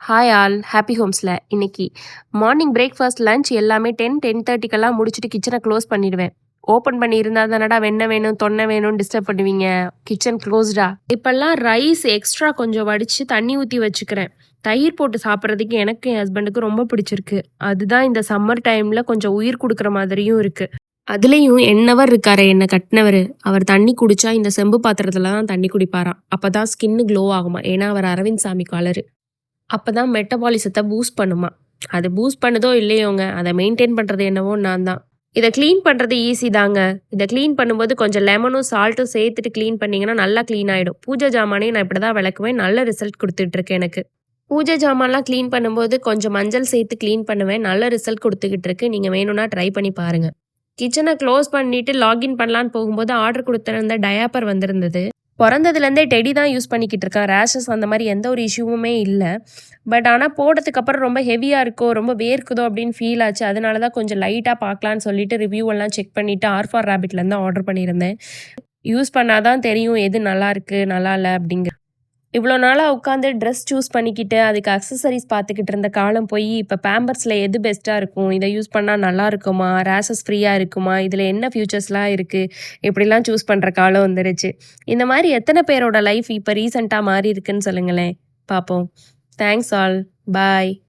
Hi all happy ஹோம்ஸில் இன்னைக்கு morning breakfast lunch எல்லாமே 10:30க்கெல்லாம் முடிச்சுட்டு கிச்சனை க்ளோஸ் பண்ணிடுவேன். ஓப்பன் பண்ணி இருந்தால் தானடா வெண்ணெய் வேணும் தொன்னை வேணும்னு டிஸ்டர்ப் பண்ணுவீங்க. கிச்சன் க்ளோஸ்டா. இப்போல்லாம் ரைஸ் எக்ஸ்ட்ரா கொஞ்சம் வடித்து தண்ணி ஊற்றி வச்சுக்கிறேன். தயிர் போட்டு சாப்பிட்றதுக்கு எனக்கு என் ஹஸ்பண்டுக்கு ரொம்ப பிடிச்சிருக்கு. அதுதான் இந்த சம்மர் டைமில் கொஞ்சம் உயிர் கொடுக்குற மாதிரியும் இருக்குது. அதுலேயும் என்னவர் இருக்காரு என்ன கட்டினவர், அவர் தண்ணி குடிச்சா இந்த செம்பு பாத்திரத்துல தான் தண்ணி குடிப்பாராம். அப்போ தான் ஸ்கின்னு க்ளோ ஆகுமா. ஏன்னா அவர் அரவிந்த் சாமி காலரு. அப்பதான் மெட்டபாலிசத்தை பூஸ்ட் பண்ணுமா. அது பூஸ்ட் பண்ணுதோ இல்லையோங்க, அதை மெயின்டைன் பண்ணுறது என்னவோ நான் தான். இதை க்ளீன் பண்ணுறது ஈஸி தாங்க. இதை க்ளீன் பண்ணும்போது கொஞ்சம் லெமனும் சால்ட்டும் சேர்த்துட்டு க்ளீன் பண்ணிங்கன்னா நல்லா க்ளீன் ஆகிடும். பூஜை ஜாமானையும் நான் இப்படி தான் விளக்குவேன். நல்ல ரிசல்ட் கொடுத்துட்ருக்கு எனக்கு. பூஜை ஜாமான்லாம் க்ளீன் பண்ணும்போது கொஞ்சம் மஞ்சள் சேர்த்து க்ளீன் பண்ணுவேன். நல்ல ரிசல்ட் கொடுத்துக்கிட்டு இருக்கு. நீங்கள் வேணும்னா ட்ரை பண்ணி பாருங்கள். கிச்சனை க்ளோஸ் பண்ணிட்டு லாகின் பண்ணலான்னு போகும்போது ஆர்டர் கொடுத்துருந்த டயாப்பர் வந்திருந்தது. பிறந்ததுலேருந்தே டெடி தான் யூஸ் பண்ணிக்கிட்டு இருக்கேன். ரேஷஸ் அந்த மாதிரி எந்த ஒரு இஷ்யூவுமே இல்லை. பட் ஆனால் போட்டதுக்கப்புறம் ரொம்ப ஹெவியாக இருக்கோ ரொம்ப வேர்க்குதோ அப்படின்னு ஃபீல் ஆச்சு. அதனால தான் கொஞ்சம் லைட்டாக பார்க்கலான்னு சொல்லிட்டு ரிவ்யூ எல்லாம் செக் பண்ணிவிட்டு ஆர்ஃபார் ரேபிட்லேருந்து ஆர்டர் பண்ணியிருந்தேன். யூஸ் பண்ணாதான் தெரியும் எது நல்லா இருக்குது நல்லா இல்லை அப்படிங்கிற. இவ்வளோ நாளாக உட்காந்து ட்ரெஸ் சூஸ் பண்ணிக்கிட்டு அதுக்கு அக்சசரிஸ் பார்த்துக்கிட்டு இருந்த காலம் போய் இப்போ பேம்பர்ஸில் எது பெஸ்ட்டாக இருக்கும், இதை யூஸ் பண்ணால் நல்லா இருக்குமா, ரேஷஸ் ஃப்ரீயாக இருக்குமா, இதில் என்ன ஃபியூச்சர்ஸ்லாம் இருக்குது, இப்படிலாம் சூஸ் பண்ணுற காலம் வந்துருச்சு. இந்த மாதிரி எத்தனை பேரோட லைஃப் இப்போ ரீசெண்டாக மாறி இருக்குன்னு சொல்லுங்களேன் பார்ப்போம். Thanks all. பாய்.